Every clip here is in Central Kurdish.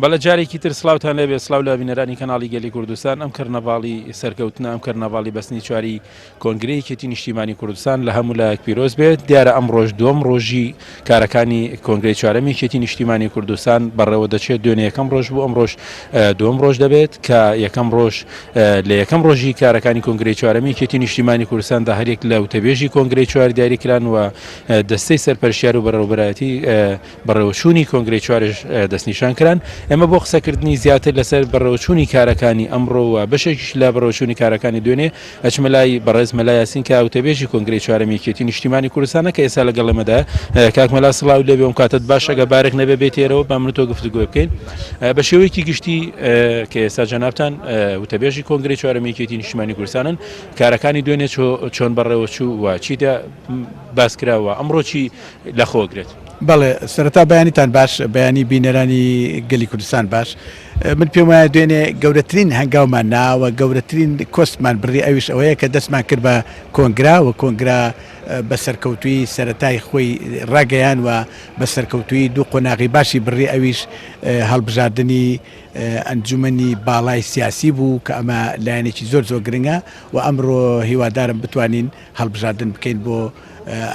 بەڵە جارێکی تر سلااوان لەبێ سلااو لە بینەرانی کەناڵی گەلی کوردستان ئەم کەرنەڤاڵی سەرکەوتنە ئەم کەرنەڤاڵی بەستنی چواری کۆنگرەیەکێتی نیشتیمانی کوردستان لە هەموو لایەک پیرۆز بێت دیارە ئەم ڕۆژ دووەم ڕۆژی کارەکانی کۆنگرەی چوارەمی یەکێتی نیشتیمانی کوردستان بەڕێوە دەچێت دوێنێ یەکەم ڕۆژ بوو ئەم ڕۆژ دووەم ڕۆژ دەبێت کە یەکەم ڕۆژ لە یەکەم ڕۆژی کارەکانی کۆنگرەی چوارەمی یەکێتی نیشتیمانی کوردستاندا هەرێک لە وتەبێژی کۆنگرەی چوار دیاریکران و دەستەی سەرپەرشیار و بەڕێوەبەرایەتی بەڕێوەچوونی کۆنگرەی چوارش دەستنیشان کران ئێمە بۆ قسەکردنی زیاتر لەسەر بەڕێوەچوونی کارەکانی ئەمڕۆوە بەشێکیش لە بەڕێوەچوونی کارەکانی دوێنێ ئەچمە لای بەڕێز مەلا یاسین کە وتەبێژی کۆنگرەی چوارەمی یەکێتی نیشتیمانی کوردستانە کە ئێستا لەگەڵ ئێمەدا کاک مەلا سڵاو لێبێ ئەم کاتت باشە گە بارێک نەبێ بێتێرەوە با من تۆ گفتوگۆ بکەین بە شێوەیەکی گشتی کە ئێستا جەنابتان وتەبێژی کۆنگرەی چوارەمی یەکێتی نیشتیمانی کوردستانن کارەکانی دوێنێ چۆن بەڕێوەچوو و چیدا باس کراوە ئەمڕۆ چی لەخۆگرێت بەڵێ سەرەتا بەیانیتان باش بەیانی بینەرانی گەلی کوردستان باش من پێم وایە دوێنێ گەورەترین هەنگاومان ناوە گەورەترین کۆستمان بڕی ئەویش ئەوەیە کە دەستمان کرد بە کۆنگرا و کۆنگرا بە سەرکەوتوی سەرەتای خۆی ڕاگەیان و بە سەرکەوتوی دوو قۆناغی باشی بڕی ئەویش هەڵبژاردننی ئەنجومەنی باڵای سیاسی بوو کە ئەمە لایەنێکی زۆر زۆر گرنگە و ئەمڕۆ هیوادارم بتوانین هەڵبژاردن بکەین بۆ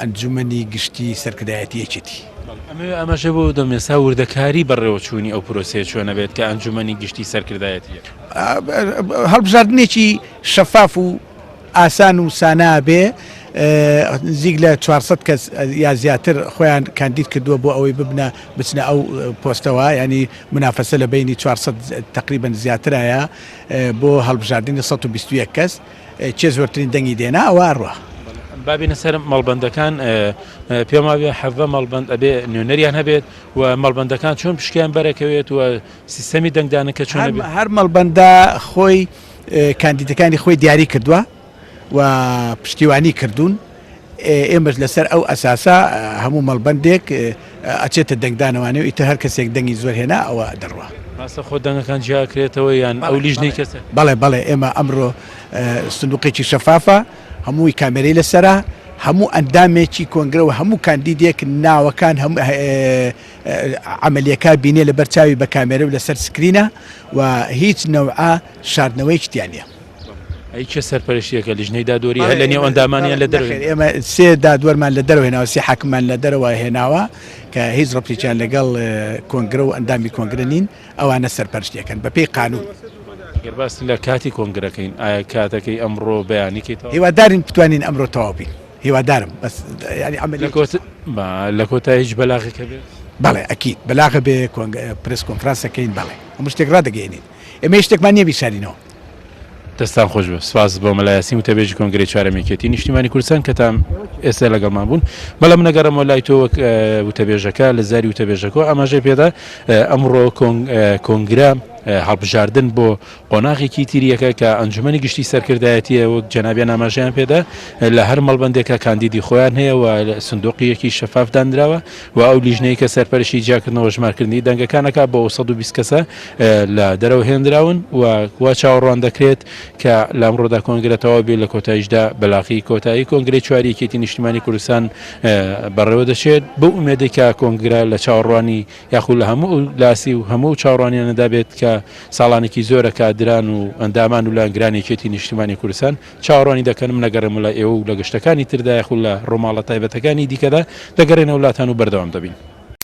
ئەنجومەنی گشتی سەرکردایەتی یەکێتی ئەمەشە بۆ دەمێستا وردەکاری بەڕێوەچوونی ئەو پرۆسەیە چۆنە بێت کە ئەنجومەنی گشتی سەرکردایەتیە هەڵبژاردنێکی شەفاف و ئاسان و سانا بێ نزیک لە 400 کەس یا زیاتر خۆیان کاندید کردووە بۆ ئەوەی ببنە بچنە ئەو پۆستەوە ینی منافەسە لە بینی 400 تقریبا زیاترایە بۆ هەڵبژاردننی 121 کەس چێ زۆرترین دەنگی دێنا ئەوە ڕوە بابینە سەر مەڵبەندەکان پێما بێ حەڤە مەڵبەند ئەبێ نوێنەریان هەبێت و مەڵبەندەکان چۆن پشکیان بەرەکەوێت و سیستەمی دەنگدانەکە چۆن هەر مەڵبەندە خۆی کاندیدەکانی خۆی دیاری کردووە و پشتیوانی کردوون ئێمەش لەسەر ئەو ئەساسا هەموو مەڵبەندێک ئەچێتە دەنگدانەوانێ و ئیتر هەر کەسێک دەنگی زۆر هێنا ئەوە دەڕوە ڕاستە خۆ دەنگەکان جیاکرێتەوە یان ئەو لیژنەی کەسە بەڵێ ئێمە ئەمڕۆ سندوقێکی شەفافە هەمووی کامێرەی لەسرە هەموو ئەندامێکی کۆنگرەوە هەموو کاندیدێک ناوەکان عملیەکە بینێ لە بەرچاوی بە کامێرە و لەسەر سکرینە و هیچ نەوعە شاردنەوەی شتیانە ئەی چه سەرپەرشتیەکە لیژنەی دادوەری هە لە نێو ئەندامانیان لە دەرەوە ئێمە سێ دادوەرمان لە دەرەوە هێناوە سێ حاکممان لە دەرەوە هێناوە کە هیچ ڕەپێکیان لەگەڵ کۆنگرە و ئەندامی کۆنگرە نین ئەوانە سەرپەرشتیەکەن بەپێی قانون گەرباس لە کاتی کۆنگرەکەین ئایا کاتەکەی ئەمڕۆ بەیانیکەیتەوە هیوادارین بتوانین ئەمڕۆ تەواو بین هیوادارم بەس لە کۆتا هیچ بەلاغێکە بێت بەڵێ ئەکید بەلاغە بێ پرس کۆنفرانسەکەین بەڵێ هەموو شتێک ڕدەگەێنین ئێمە شتێکمان نییە بیسارینەوە دەستان خۆش بە سپاس بۆ مەلایەسی وتەبێژی کۆنگرەی چوارەمێکێتی نیشتیمانی کوردستان کە تام ئێستا لەگەڵمان بوون بەڵام نەگەڕەمەوە لای تۆ وەک وتەبێژەکە لە زاری وتەبێژەکە ئاماژەی پێدا ئەمڕۆ کۆنگرە هەڵبژاردن بۆ قۆناغێکی تیریەکە کە ئەنجومەنی گشتی سەرکردایەتیە وەک جەنابیان ئاماژەیان پێدا لە هەر مەڵبەندێکە کاندیدی خۆیان هەیە و سندوقیەکی شەفاف دانراوە و ئەو لیژنەی کە سەرپەرشی جیاکردنەوە ژمارکردنی دەنگەکانەکە بۆ 120 کەسە لە دەرەوە هێنراون و چاوەڕوان دەکرێت کە لە ئەمڕۆدا کۆنگرێتەوە بێ لە کۆتاییشدا بەلاقی کۆتایی کۆنگرەی چواری یەکێتی نیشتیمانی کوردستان بەڕێوە دەچێت بۆ ئومێدێکە کۆنگرە لە چاوەڕوانی یاخود لە هەموو لاسی و هەموو چاوەڕوانیانەدا بێت کە ساڵانێکی زۆرە کادران و ئەندامان و لاگرانێکێتی نیشتیمانی کوردستان چاوەڕوانی دەکەنم نەگەڕێم لە ئێوە و لە گەشتەکانی تردا یاخود لە ڕۆماڵە تایبەتەکانی دیکەدا دەگەڕێنە وڵاتان و بەردەوام دەبین.